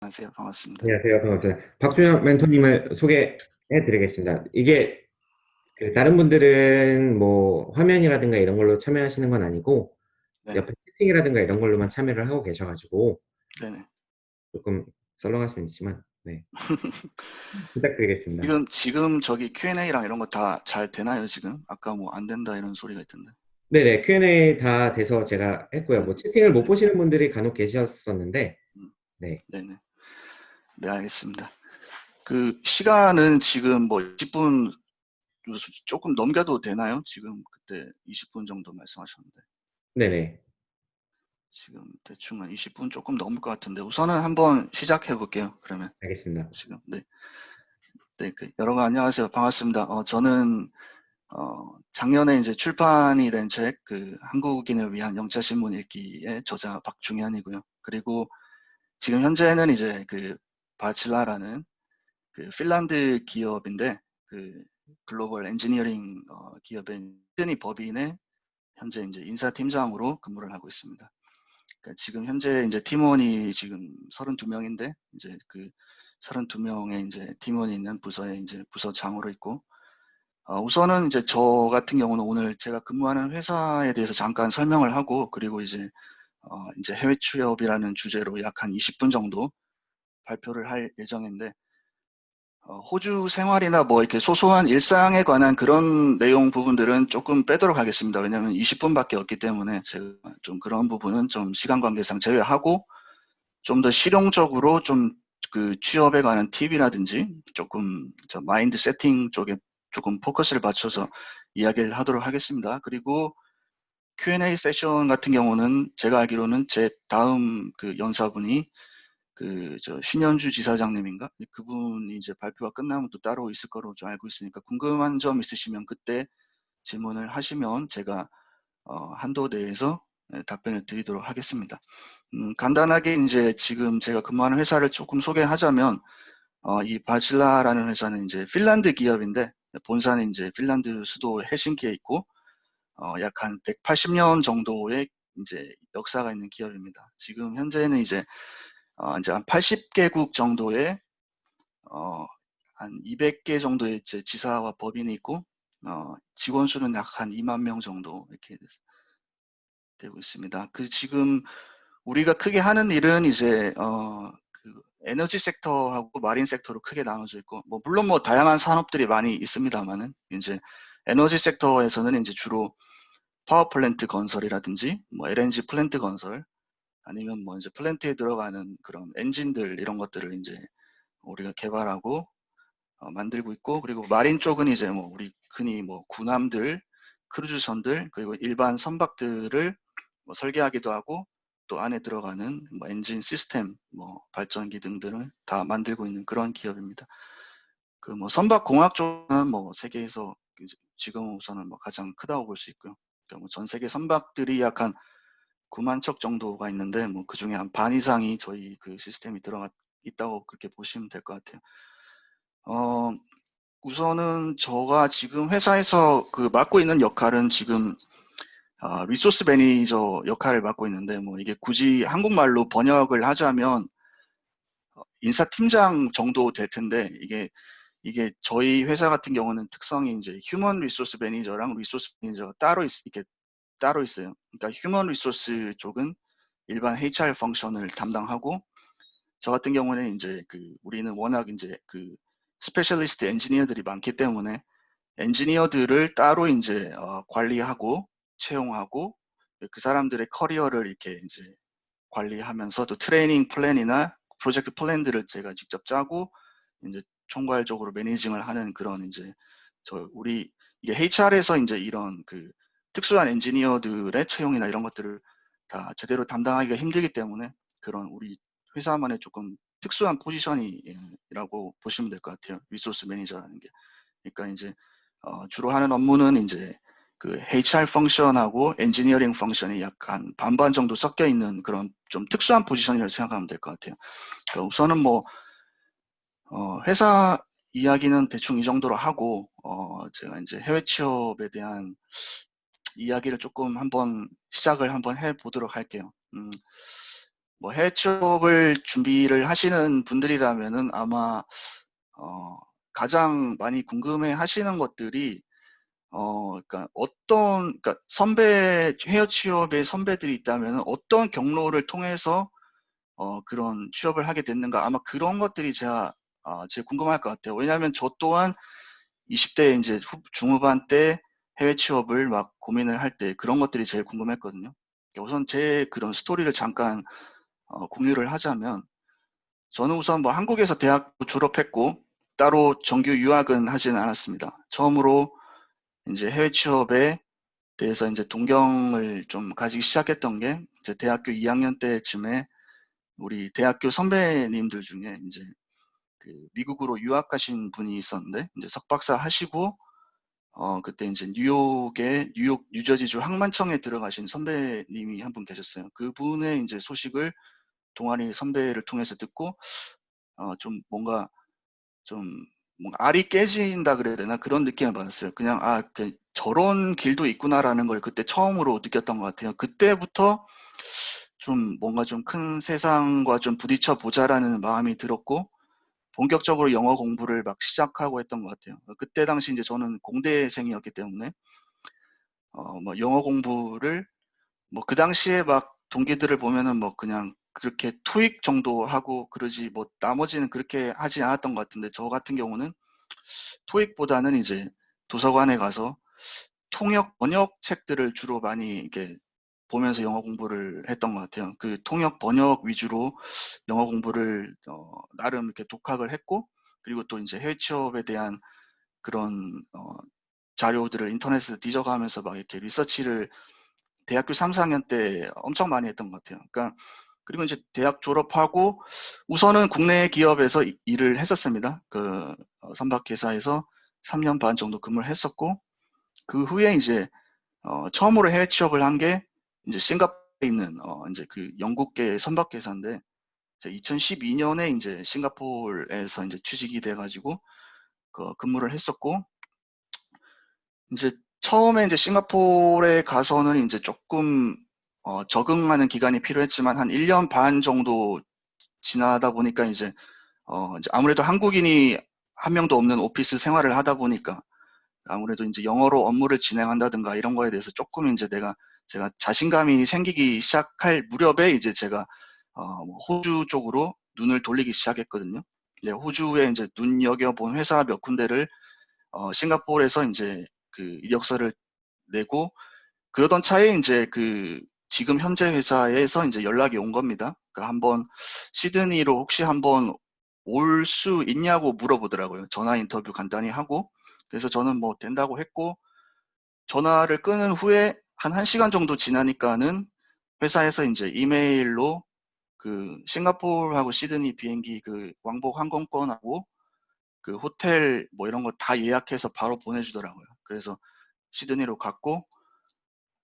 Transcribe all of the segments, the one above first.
안녕하세요. 반갑습니다. 안녕하세요. 반갑습니다. 박준영 멘토님을 소개해 드리겠습니다. 이게 다른 분들은 뭐 화면이라든가 이런 걸로 참여하시는 건 아니고 네네. 옆에 채팅이라든가 이런 걸로만 참여를 하고 계셔가지고 네네. 조금 썰렁할 수는 있지만 네, 부탁드리겠습니다. 지금 저기 Q&A랑 이런 거 다 잘 되나요, 지금? 아까 뭐 안 된다 이런 소리가 있던데. 네네, Q&A 다 돼서 제가 했고요. 네. 뭐 채팅을 못 네. 보시는 분들이 간혹 계셨었는데 음, 네, 네네. 네, 알겠습니다. 시간은 지금 뭐 20분 조금 넘겨도 되나요? 지금 그때 20분 정도 말씀하셨는데. 네네, 지금 대충 한 20분 조금 넘을 것 같은데 우선은 한번 시작해 볼게요. 그러면 알겠습니다. 지금 네. 네, 여러분 안녕하세요. 반갑습니다. 저는 작년에 이제 출판이 된 책, 한국인을 위한 영자신문 읽기의 저자 박중현이고요. 그리고 지금 현재는 이제 바칠라라는 핀란드 기업인데, 글로벌 엔지니어링 기업의 시드니 법인의 현재 이제 인사팀장으로 근무를 하고 있습니다. 그러니까 지금 현재 이제 팀원이 지금 32명인데, 이제 32명의 이제 팀원이 있는 부서에 이제 부서장으로 있고, 우선은 이제 저 같은 경우는 오늘 제가 근무하는 회사에 대해서 잠깐 설명을 하고, 그리고 이제 해외 취업이라는 주제로 약 한 20분 정도 발표를 할 예정인데, 호주 생활이나 뭐 이렇게 소소한 일상에 관한 그런 내용 부분들은 조금 빼도록 하겠습니다. 왜냐하면 20분밖에 없기 때문에 제가 좀 그런 부분은 좀 시간 관계상 제외하고, 좀 더 실용적으로 좀 취업에 관한 팁이라든지 조금 저 마인드 세팅 쪽에 조금 포커스를 맞춰서 이야기를 하도록 하겠습니다. 그리고 Q&A 세션 같은 경우는 제가 알기로는 제 다음 연사분이 저 신현주 지사장님인가? 그분이 이제 발표가 끝나면 또 따로 있을 거로 좀 알고 있으니까 궁금한 점 있으시면 그때 질문을 하시면 제가 한도 내에서 답변을 드리도록 하겠습니다. 간단하게 이제 지금 제가 근무하는 회사를 조금 소개하자면, 이 바실라라는 회사는 이제 핀란드 기업인데, 본사는 이제 핀란드 수도 헬싱키에 있고, 약 한 180년 정도의 이제 역사가 있는 기업입니다. 지금 현재는 이제 한 80개국 정도의, 어, 한 200개 정도의 이제 지사와 법인이 있고, 직원 수는 약 한 2만 명 정도 이렇게 되고 있습니다. 지금 우리가 크게 하는 일은 이제 에너지 섹터하고 마린 섹터로 크게 나눠져 있고, 뭐 물론 뭐 다양한 산업들이 많이 있습니다만은 이제 에너지 섹터에서는 이제 주로 파워 플랜트 건설이라든지 뭐 LNG 플랜트 건설, 아니면 뭐 이제 플랜트에 들어가는 그런 엔진들 이런 것들을 이제 우리가 개발하고 만들고 있고, 그리고 마린 쪽은 이제 뭐 우리 흔히 뭐 군함들, 크루즈선들, 그리고 일반 선박들을 뭐 설계하기도 하고, 또 안에 들어가는 뭐 엔진 시스템, 뭐 발전기 등등을 다 만들고 있는 그런 기업입니다. 뭐 선박 공학 쪽은 뭐 세계에서 지금 우선은 뭐 가장 크다고 볼 수 있고요. 그러니까 뭐전 세계 선박들이 약 한 9만 척 정도가 있는데, 뭐 그 중에 한 반 이상이 저희 시스템이 들어가 있다고 그렇게 보시면 될 것 같아요. 어, 우선은 저가 지금 회사에서 맡고 있는 역할은 지금 리소스 매니저 역할을 맡고 있는데, 뭐 이게 굳이 한국말로 번역을 하자면 인사팀장 정도 될 텐데, 이게 저희 회사 같은 경우는 특성이 이제 휴먼 리소스 매니저랑 리소스 매니저가 이렇게 따로 있어요. 그러니까 휴먼 리소스 쪽은 일반 HR 펑션을 담당하고, 저 같은 경우는 이제 우리는 워낙 이제 스페셜리스트 엔지니어들이 많기 때문에 엔지니어들을 따로 이제 관리하고 채용하고, 그 사람들의 커리어를 이렇게 이제 관리하면서 또 트레이닝 플랜이나 프로젝트 플랜들을 제가 직접 짜고 이제 총괄적으로 매니징을 하는 그런 이제 우리 이게 HR에서 이제 이런 특수한 엔지니어들의 채용이나 이런 것들을 다 제대로 담당하기가 힘들기 때문에 그런 우리 회사만의 조금 특수한 포지션이라고 보시면 될 것 같아요. 리소스 매니저라는 게. 그러니까 이제 주로 하는 업무는 이제 HR 펑션하고 엔지니어링 펑션이 약간 반반 정도 섞여 있는 그런 좀 특수한 포지션이라고 생각하면 될 것 같아요. 그러니까 우선은 뭐 회사 이야기는 대충 이 정도로 하고, 제가 이제 해외 취업에 대한 이야기를 조금 시작을 한번 해보도록 할게요. 뭐 해외 취업을 준비를 하시는 분들이라면은 아마 가장 많이 궁금해 하시는 것들이 그러니까 그러니까 해외 취업의 선배들이 있다면 어떤 경로를 통해서 그런 취업을 하게 됐는가 아마 그런 것들이 제일 궁금할 것 같아요. 왜냐하면 저 또한 20대 이제 중후반 때 해외 취업을 막 고민을 할 때 그런 것들이 제일 궁금했거든요. 우선 제 그런 스토리를 잠깐 공유를 하자면 저는 우선 뭐 한국에서 대학 졸업했고 따로 정규 유학은 하지는 않았습니다. 처음으로 이제 해외 취업에 대해서 이제 동경을 좀 가지기 시작했던 게 이제 대학교 2학년 때쯤에 우리 대학교 선배님들 중에 이제 그 미국으로 유학 가신 분이 있었는데 이제 석박사 하시고 그때 이제 뉴욕 뉴저지주 항만청에 들어가신 선배님이 한 분 계셨어요. 그분의 이제 소식을 동아리 선배를 통해서 듣고 좀 좀 뭔가 알이 깨진다 그래야 되나 그런 느낌을 받았어요. 그냥 저런 길도 있구나라는 걸 그때 처음으로 느꼈던 것 같아요. 그때부터 좀 뭔가 좀 큰 세상과 좀 부딪혀 보자라는 마음이 들었고 본격적으로 영어 공부를 막 시작하고 했던 것 같아요. 그때 당시 이제 저는 공대생이었기 때문에 뭐 영어 공부를 뭐 그 당시에 막 동기들을 보면은 뭐 그냥 그렇게 토익 정도 하고 그러지 뭐 나머지는 그렇게 하지 않았던 것 같은데 저 같은 경우는 토익보다는 이제 도서관에 가서 통역 번역 책들을 주로 많이 이렇게 보면서 영어 공부를 했던 것 같아요. 그 통역 번역 위주로 영어 공부를 나름 이렇게 독학을 했고 그리고 또 이제 해외 취업에 대한 그런 자료들을 인터넷에서 뒤져가면서 막 이렇게 리서치를 대학교 3, 4학년 때 엄청 많이 했던 것 같아요. 그러니까 그리고 이제 대학 졸업하고 우선은 국내 기업에서 일을 했었습니다. 그 선박회사에서 3년 반 정도 근무를 했었고 그 후에 이제 처음으로 해외 취업을 한 게 이제 싱가포르에 있는 이제 그 영국계 선박회사인데 2012년에 이제 싱가포르에서 이제 취직이 돼가지고 근무를 했었고 이제 처음에 이제 싱가포르에 가서는 이제 조금 적응하는 기간이 필요했지만 한 1년 반 정도 지나다 보니까 이제 아무래도 한국인이 한 명도 없는 오피스 생활을 하다 보니까 아무래도 이제 영어로 업무를 진행한다든가 이런 거에 대해서 조금 이제 제가 자신감이 생기기 시작할 무렵에 이제 제가 뭐 호주 쪽으로 눈을 돌리기 시작했거든요. 네, 호주에 이제 눈여겨본 회사 몇 군데를 싱가포르에서 이제 그 이력서를 내고 그러던 차에 이제 그 지금 현재 회사에서 이제 연락이 온 겁니다. 그러니까 한번 시드니로 혹시 한번 올 수 있냐고 물어보더라고요. 전화 인터뷰 간단히 하고 그래서 저는 뭐 된다고 했고 전화를 끊은 후에 한 1시간 정도 지나니까는 회사에서 이제 이메일로 그 싱가포르하고 시드니 비행기 그 왕복 항공권하고 그 호텔 뭐 이런 거 다 예약해서 바로 보내주더라고요. 그래서 시드니로 갔고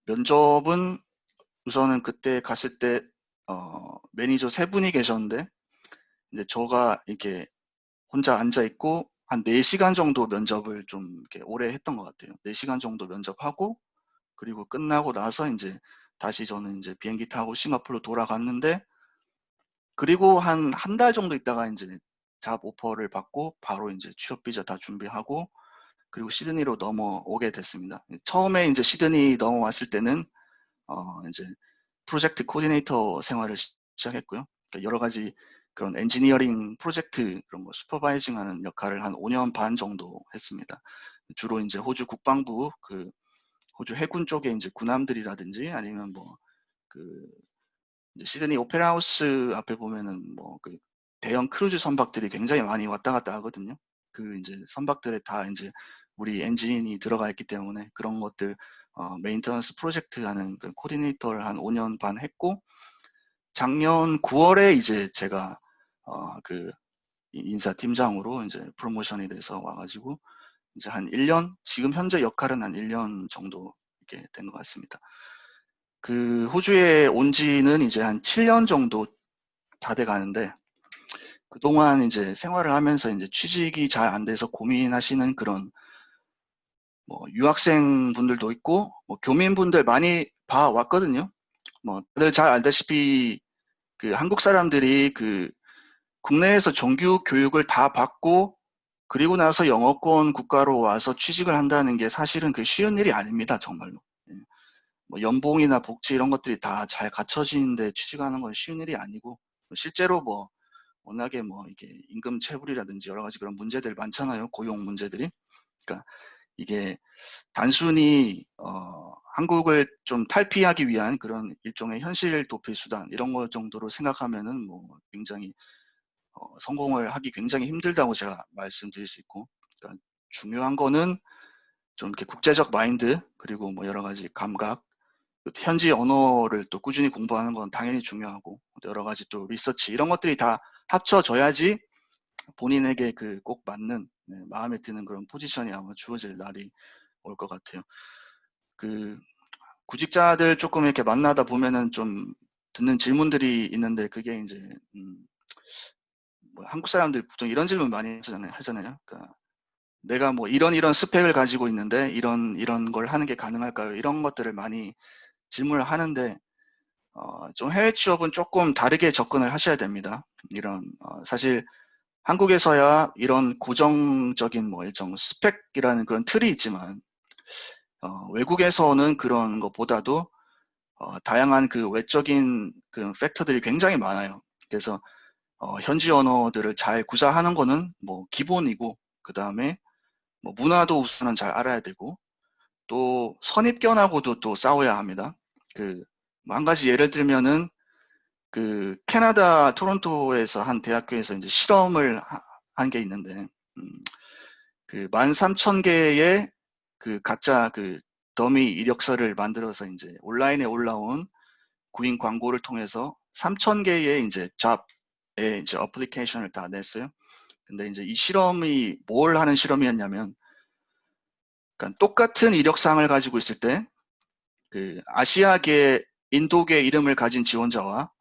면접은 우선은 그때 갔을 때 매니저 세 분이 계셨는데 이제 저가 이렇게 혼자 앉아 있고 한 4시간 정도 면접을 좀 이렇게 오래 했던 것 같아요. 4시간 정도 면접하고 그리고 끝나고 나서 이제 다시 저는 이제 비행기 타고 싱가포르로 돌아갔는데 그리고 한 달 정도 있다가 이제 잡 오퍼를 받고 바로 이제 취업 비자 다 준비하고 그리고 시드니로 넘어오게 됐습니다. 처음에 이제 시드니 넘어왔을 때는 이제 프로젝트 코디네이터 생활을 시작했고요. 그러니까 여러 가지 그런 엔지니어링 프로젝트 그런 거 슈퍼바이징하는 역할을 한 5년 반 정도 했습니다. 주로 이제 호주 국방부 그 호주 해군 쪽에 이제 군함들이라든지 아니면 뭐 그 이제 시드니 오페라 하우스 앞에 보면은 뭐 그 대형 크루즈 선박들이 굉장히 많이 왔다 갔다 하거든요. 그 이제 선박들에 다 이제 우리 엔진이 들어가 있기 때문에 그런 것들 메인터넌스 프로젝트 하는 그 코디네이터를 한 5년 반 했고 작년 9월에 이제 제가 그 인사팀장으로 이제 프로모션이 돼서 와가지고 이제 한 1년 지금 현재 역할은 한 1년 정도 이렇게 된 것 같습니다. 그 호주에 온 지는 이제 한 7년 정도 다 돼 가는데 그동안 이제 생활을 하면서 이제 취직이 잘 안 돼서 고민하시는 그런 뭐 유학생 분들도 있고 뭐 교민분들 많이 봐 왔거든요. 뭐 다들 잘 알다시피 그 한국 사람들이 그 국내에서 정규 교육을 다 받고 그리고 나서 영어권 국가로 와서 취직을 한다는 게 사실은 그 쉬운 일이 아닙니다, 정말로. 예. 뭐 연봉이나 복지 이런 것들이 다 잘 갖춰지는데 취직하는 건 쉬운 일이 아니고, 실제로 뭐 워낙에 뭐 이게 임금 체불이라든지 여러 가지 그런 문제들 많잖아요, 고용 문제들이. 그러니까 이게 단순히 한국을 좀 탈피하기 위한 그런 일종의 현실 도피 수단 이런 것 정도로 생각하면은 뭐 굉장히 성공을 하기 굉장히 힘들다고 제가 말씀드릴 수 있고, 그러니까 중요한 거는 좀 이렇게 국제적 마인드 그리고 뭐 여러 가지 감각, 현지 언어를 또 꾸준히 공부하는 건 당연히 중요하고, 여러 가지 또 리서치 이런 것들이 다 합쳐져야지 본인에게 그 꼭 맞는 마음에 드는 그런 포지션이 아마 주어질 날이 올 것 같아요. 그 구직자들 조금 이렇게 만나다 보면은 좀 듣는 질문들이 있는데, 그게 이제 뭐 한국 사람들이 보통 이런 질문 많이 하잖아요. 그러니까 내가 뭐 이런 스펙을 가지고 있는데 이런 걸 하는 게 가능할까요? 이런 것들을 많이 질문을 하는데, 좀 해외 취업은 조금 다르게 접근을 하셔야 됩니다. 이런 사실 한국에서야 이런 고정적인 뭐 일정 스펙이라는 그런 틀이 있지만, 외국에서는 그런 것보다도 다양한 그 외적인 그 팩터들이 굉장히 많아요. 그래서 현지 언어들을 잘 구사하는 거는 뭐 기본이고, 그 다음에 뭐 문화도 우선은 잘 알아야 되고, 또 선입견하고도 또 싸워야 합니다. 뭐 한 가지 예를 들면은 그 캐나다 토론토에서 한 대학교에서 이제 실험을 한 게 있는데, 그 13,000개의 그 가짜 그 더미 이력서를 만들어서 이제 온라인에 올라온 구인 광고를 통해서 3,000개의 이제 잡의 이제 어플리케이션을 다 냈어요. 근데 이제 이 실험이 뭘 하는 실험이었냐면, 그러니까 똑같은 이력사항을 가지고 있을 때 그 아시아계, 인도계 이름을 가진 지원자와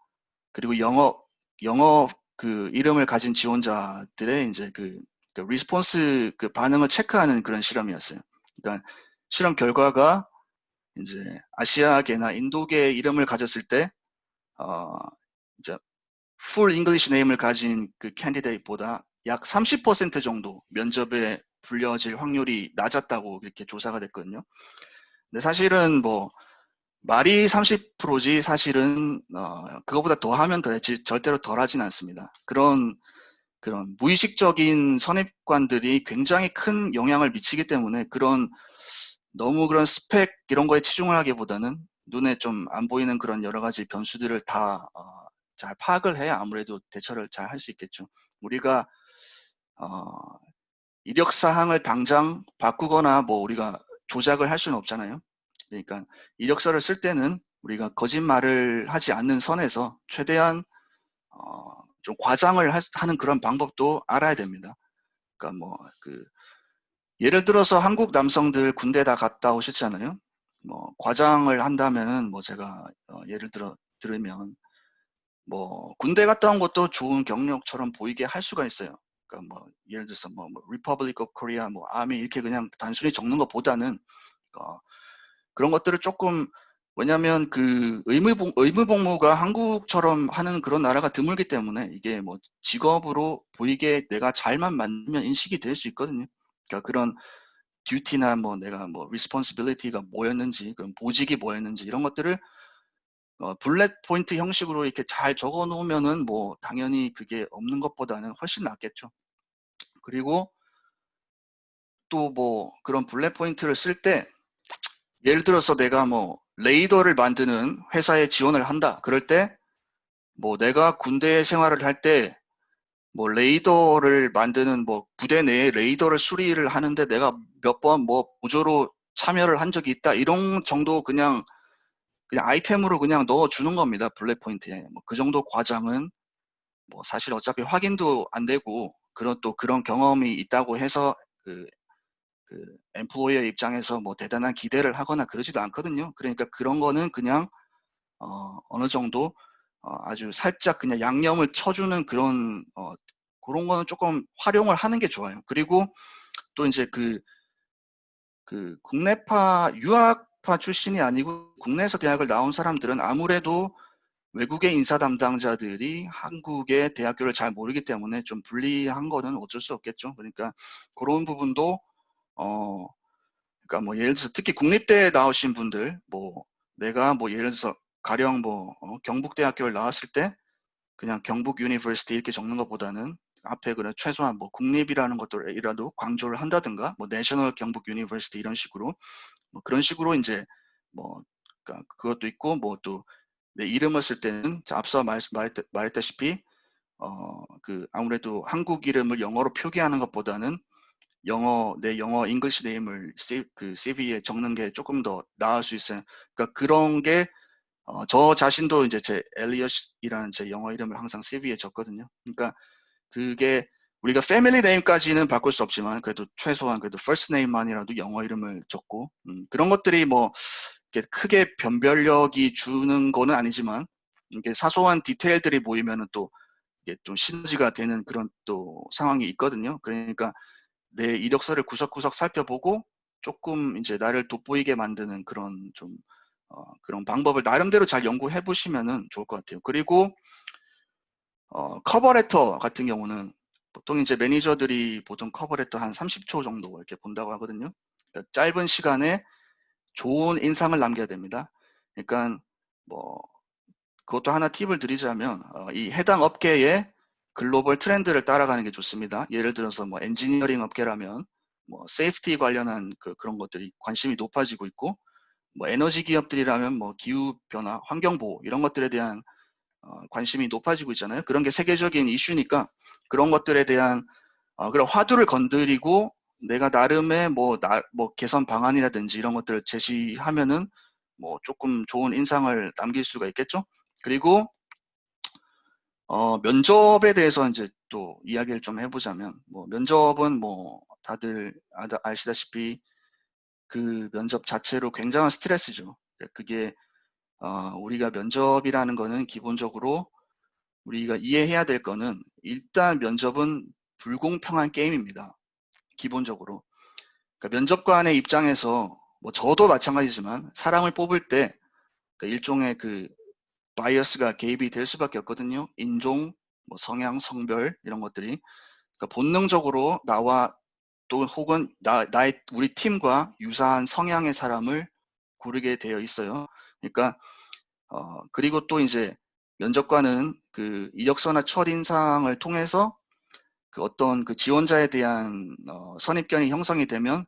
그리고 영어 그 이름을 가진 지원자들의 이제 그 리스폰스 그 반응을 체크하는 그런 실험이었어요. 그러니까 실험 결과가 이제 아시아계나 인도계 이름을 가졌을 때 이제 full English name을 가진 그 캔디데이트보다 약 30% 정도 면접에 불려질 확률이 낮았다고 이렇게 조사가 됐거든요. 근데 사실은 뭐 말이 30%지 사실은 그거보다 더 하면 더했지 절대로 덜 하진 않습니다. 그런 무의식적인 선입관들이 굉장히 큰 영향을 미치기 때문에, 너무 그런 스펙 이런 거에 치중을 하기보다는 눈에 좀 안 보이는 그런 여러 가지 변수들을 다 잘 파악을 해야 아무래도 대처를 잘 할 수 있겠죠. 우리가 이력 사항을 당장 바꾸거나 뭐 우리가 조작을 할 수는 없잖아요. 그러니까 이력서를 쓸 때는 우리가 거짓말을 하지 않는 선에서 최대한 좀 과장을 하는 그런 방법도 알아야 됩니다. 그러니까 뭐 예를 들어서 한국 남성들 군대 다 갔다 오셨잖아요. 뭐 과장을 한다면은 뭐 제가 예를 들으면 뭐 군대 갔다 온 것도 좋은 경력처럼 보이게 할 수가 있어요. 그러니까 뭐 예를 들어서 뭐 Republic of Korea, 뭐 Army 이렇게 그냥 단순히 적는 것보다는 그런 것들을 조금, 왜냐하면 그 의무복무가 한국처럼 하는 그런 나라가 드물기 때문에 이게 뭐 직업으로 보이게 내가 잘만 만들면 인식이 될 수 있거든요. 그러니까 그런 듀티나 뭐 내가 뭐 responsibility가 뭐였는지, 그런 보직이 뭐였는지 이런 것들을 블랙 포인트 형식으로 이렇게 잘 적어 놓으면은 뭐 당연히 그게 없는 것보다는 훨씬 낫겠죠. 그리고 또 뭐 그런 블랙 포인트를 쓸 때, 예를 들어서 내가 뭐 레이더를 만드는 회사에 지원을 한다. 그럴 때 뭐 내가 군대 생활을 할 때 뭐 레이더를 만드는 뭐 부대 내에 레이더를 수리를 하는데 내가 몇 번 뭐 보조로 참여를 한 적이 있다. 이런 정도 그냥 아이템으로 그냥 넣어주는 겁니다. 블랙 포인트에. 뭐 그 정도 과장은 뭐 사실 어차피 확인도 안 되고, 그런 경험이 있다고 해서 그 엠플로이어 입장에서 뭐 대단한 기대를 하거나 그러지도 않거든요. 그러니까 그런 거는 그냥 어느 정도 아주 살짝 그냥 양념을 쳐주는 그런 거는 조금 활용을 하는 게 좋아요. 그리고 또 이제 국내파 유학파 출신이 아니고 국내에서 대학을 나온 사람들은 아무래도 외국의 인사 담당자들이 한국의 대학교를 잘 모르기 때문에 좀 불리한 거는 어쩔 수 없겠죠. 그러니까 그런 부분도 그러니까 뭐 예를 들어서 특히 국립대에 나오신 분들, 뭐 내가 뭐 예를 들어서 가령 뭐 경북대학교를 나왔을 때 그냥 경북 유니버시티 이렇게 적는 것보다는 앞에 그래 최소한 뭐 국립이라는 것들이라도 강조를 한다든가, 뭐 내셔널 경북 유니버시티 이런 식으로 뭐 그런 식으로 이제 뭐 그러니까 그것도 있고, 뭐 또 내 이름을 쓸 때는 앞서 말했다시피 그 아무래도 한국 이름을 영어로 표기하는 것보다는 내 영어 잉글리시 네임을 그 CV에 적는 게 조금 더 나을 수 있어요. 그러니까 그런 게 저 자신도 이제 제 엘리엇이라는 제 영어 이름을 항상 CV에 적거든요. 그러니까 그게 우리가 패밀리 네임까지는 바꿀 수 없지만 그래도 최소한 그래도 퍼스트 네임만이라도 영어 이름을 적고, 그런 것들이 뭐 이렇게 크게 변별력이 주는 거는 아니지만 이게 사소한 디테일들이 모이면은 또 이게 또 시너지가 되는 그런 또 상황이 있거든요. 그러니까 내 이력서를 구석구석 살펴보고 조금 이제 나를 돋보이게 만드는 그런 좀 그런 방법을 나름대로 잘 연구해 보시면은 좋을 것 같아요. 그리고 커버레터 같은 경우는 보통 이제 매니저들이 보통 커버레터 한 30초 정도 이렇게 본다고 하거든요. 그러니까 짧은 시간에 좋은 인상을 남겨야 됩니다. 그러니까 뭐 그것도 하나 팁을 드리자면 이 해당 업계의 글로벌 트렌드를 따라가는 게 좋습니다. 예를 들어서 뭐 엔지니어링 업계라면 뭐 세이프티 관련한 그런 것들이 관심이 높아지고 있고, 뭐 에너지 기업들이라면 뭐 기후 변화, 환경 보호 이런 것들에 대한 관심이 높아지고 있잖아요. 그런 게 세계적인 이슈니까 그런 것들에 대한 그런 화두를 건드리고 내가 나름의 뭐 개선 방안이라든지 이런 것들을 제시하면은 뭐 조금 좋은 인상을 남길 수가 있겠죠. 그리고 면접에 대해서 이제 또 이야기를 좀 해보자면, 뭐 면접은 뭐 다들 아시다시피 그 면접 자체로 굉장한 스트레스죠. 그게 우리가 면접이라는 거는 기본적으로 우리가 이해해야 될 거는 일단 면접은 불공평한 게임입니다. 기본적으로. 그러니까 면접관의 입장에서 뭐 저도 마찬가지지만 사람을 뽑을 때 일종의 그 바이어스가 개입이 될 수밖에 없거든요. 인종, 뭐 성향, 성별 이런 것들이. 그러니까 본능적으로 나와 또 혹은 우리 팀과 유사한 성향의 사람을 고르게 되어 있어요. 그러니까 그리고 또 이제 면접관은 그 이력서나 첫인상을 통해서 그 어떤 그 지원자에 대한 선입견이 형성이 되면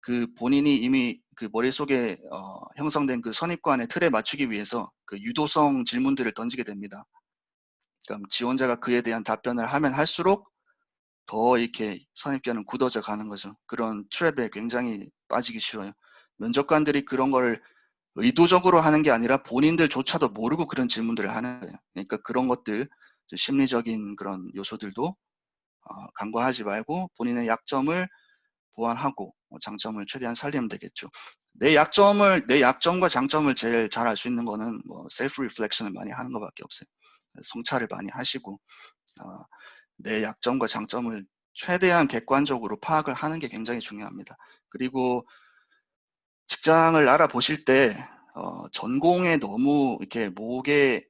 그 본인이 이미 그 머릿속에 형성된 그 선입관의 틀에 맞추기 위해서 그 유도성 질문들을 던지게 됩니다. 그러니까 지원자가 그에 대한 답변을 하면 할수록 더 이렇게 선입견은 굳어져 가는 거죠. 그런 트랩에 굉장히 빠지기 쉬워요. 면접관들이 그런 걸 의도적으로 하는 게 아니라 본인들조차도 모르고 그런 질문들을 하는 거예요. 그러니까 그런 것들, 심리적인 그런 요소들도 간과하지 말고 본인의 약점을 보완하고 장점을 최대한 살리면 되겠죠. 내 약점과 장점을 제일 잘 알 수 있는 거는 뭐 셀프 리플렉션을 많이 하는 것밖에 없어요. 성찰을 많이 하시고 내 약점과 장점을 최대한 객관적으로 파악을 하는 게 굉장히 중요합니다. 그리고 직장을 알아보실 때 전공에 너무 이렇게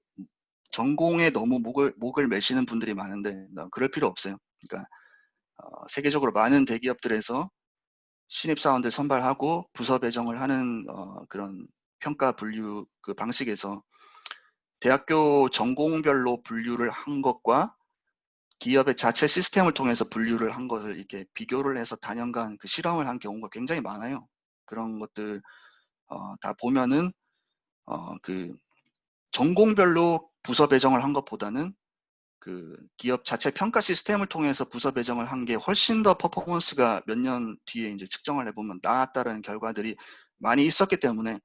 전공에 너무 목을 매시는 분들이 많은데 그럴 필요 없어요. 그러니까 세계적으로 많은 대기업들에서 신입사원들 선발하고 부서 배정을 하는 그런 평가 분류 그 방식에서 대학교 전공별로 분류를 한 것과 기업의 자체 시스템을 통해서 분류를 한 것을 이렇게 비교를 해서 단연간 그 실험을 한 경우가 굉장히 많아요. 그런 것들 다 보면은 그 전공별로 부서 배정을 한 것보다는 그 기업 자체 평가 시스템을 통해서 부서 배정을 한 게 훨씬 더 퍼포먼스가 몇 년 뒤에 이제 측정을 해보면 나았다라는 결과들이 많이 있었기 때문에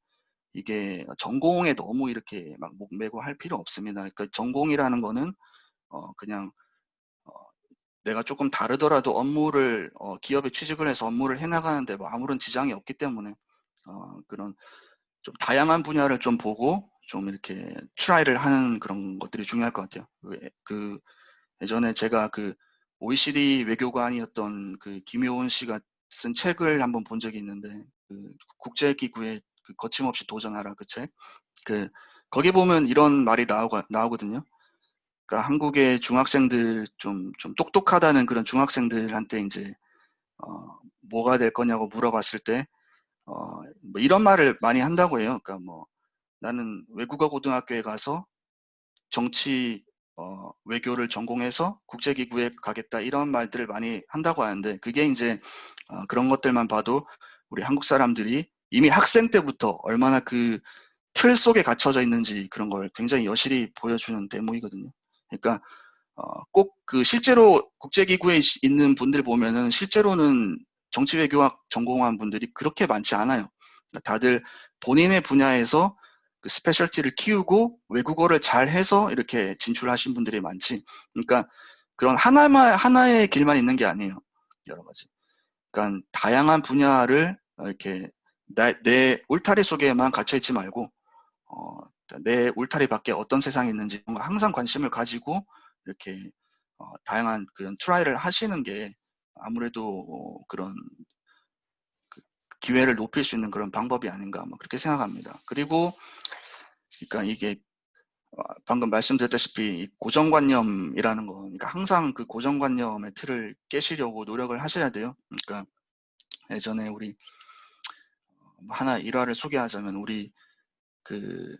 이게 전공에 너무 이렇게 막 목매고 할 필요 없습니다. 그러니까 전공이라는 거는 그냥 내가 조금 다르더라도 업무를 기업에 취직을 해서 업무를 해나가는데 뭐 아무런 지장이 없기 때문에 그런 좀 다양한 분야를 좀 보고 좀 이렇게 트라이를 하는 그런 것들이 중요할 것 같아요. 그 예전에 제가 그 OECD 외교관이었던 그 김효은 씨가 쓴 책을 한번 본 적이 있는데 그 국제기구에 그 거침없이 도전하라 그 책. 그 거기 보면 이런 말이 나오거든요. 그러니까 한국의 중학생들 좀 똑똑하다는 그런 중학생들한테 이제 뭐가 될 거냐고 물어봤을 때 뭐 이런 말을 많이 한다고 해요. 그러니까 뭐 나는 외국어 고등학교에 가서 정치 외교를 전공해서 국제기구에 가겠다 이런 말들을 많이 한다고 하는데 그게 이제 그런 것들만 봐도 우리 한국 사람들이 이미 학생 때부터 얼마나 그 틀 속에 갇혀져 있는지 그런 걸 굉장히 여실히 보여주는 대목이거든요. 그러니까 꼭 그 실제로 국제기구에 있는 분들 보면은 실제로는 정치외교학 전공한 분들이 그렇게 많지 않아요. 그러니까 다들 본인의 분야에서 그 스페셜티를 키우고 외국어를 잘 해서 이렇게 진출하신 분들이 많지. 그러니까 그런 하나의 길만 있는 게 아니에요. 여러 가지. 그러니까 다양한 분야를 이렇게 내 울타리 속에만 갇혀 있지 말고 어, 내 울타리 밖에 어떤 세상이 있는지 항상 관심을 가지고 이렇게 다양한 그런 트라이를 하시는 게 아무래도 그런 그 기회를 높일 수 있는 그런 방법이 아닌가 뭐 그렇게 생각합니다. 그리고 그러니까 이게 방금 말씀드렸다시피 고정관념이라는 거, 그러니까 항상 그 고정관념의 틀을 깨시려고 노력을 하셔야 돼요. 그러니까 예전에 우리 하나 일화를 소개하자면 우리 그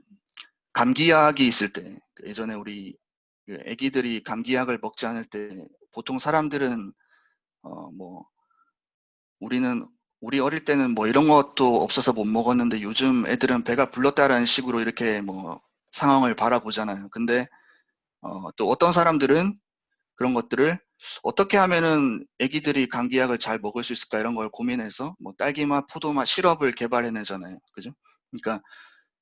감기약이 있을 때 예전에 우리 그 애기들이 감기약을 먹지 않을 때 보통 사람들은 뭐 우리는 우리 어릴 때는 뭐 이런 것도 없어서 못 먹었는데 요즘 애들은 배가 불렀다라는 식으로 이렇게 뭐 상황을 바라보잖아요. 근데 또 어떤 사람들은 그런 것들을 어떻게 하면은 애기들이 감기약을 잘 먹을 수 있을까 이런 걸 고민해서 뭐 딸기맛, 포도맛 시럽을 개발해내잖아요. 그죠? 그러니까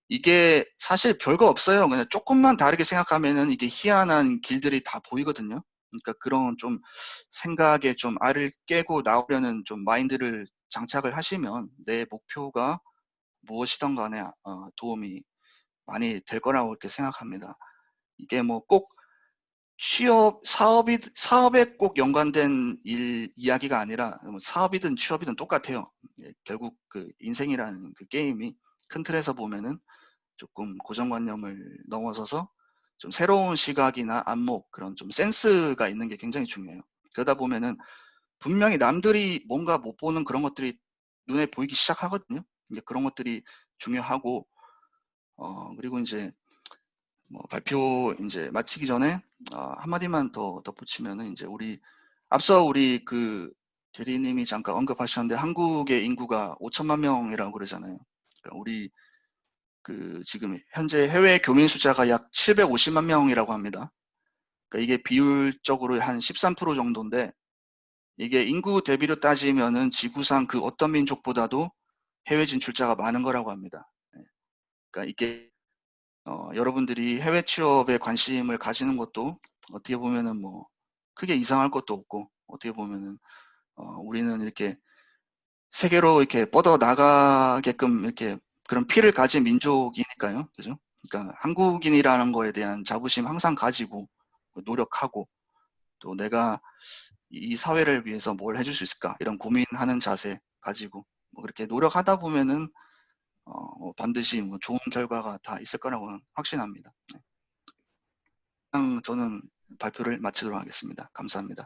이게 사실 별거 없어요. 그냥 조금만 다르게 생각하면은 이게 희한한 길들이 다 보이거든요. 그러니까 그런 좀 생각에 좀 알을 깨고 나오려는 좀 마인드를 장착을 하시면 내 목표가 무엇이든 간에 도움이 많이 될 거라고 이렇게 생각합니다. 이게 뭐 꼭 사업에 꼭 연관된 이야기가 아니라 뭐 사업이든 취업이든 똑같아요. 예, 결국 그 인생이라는 그 게임이 큰 틀에서 보면은 조금 고정관념을 넘어서서 좀 새로운 시각이나 안목, 그런 좀 센스가 있는 게 굉장히 중요해요. 그러다 보면은 분명히 남들이 뭔가 못 보는 그런 것들이 눈에 보이기 시작하거든요. 이제 그런 것들이 중요하고, 그리고 이제 뭐 발표 이제 마치기 전에 한마디만 더 덧붙이면은 이제 앞서 우리 그 대리님이 잠깐 언급하셨는데 한국의 인구가 5천만 명이라고 그러잖아요. 그러니까 우리 그 지금 현재 해외 교민 숫자가 약 750만 명이라고 합니다. 그러니까 이게 비율적으로 한 13% 정도인데 이게 인구 대비로 따지면은 지구상 그 어떤 민족보다도 해외 진출자가 많은 거라고 합니다. 예. 그러니까 이게 여러분들이 해외 취업에 관심을 가지는 것도 어떻게 보면은 뭐 크게 이상할 것도 없고 어떻게 보면은 우리는 이렇게 세계로 이렇게 뻗어 나가게끔 이렇게 그런 피를 가진 민족이니까요. 그죠? 그러니까 한국인이라는 거에 대한 자부심 항상 가지고 노력하고 또 내가 이 사회를 위해서 뭘 해줄 수 있을까 이런 고민하는 자세 가지고 뭐 그렇게 노력하다 보면은 반드시 뭐 좋은 결과가 다 있을 거라고 확신합니다. 저는 발표를 마치도록 하겠습니다. 감사합니다.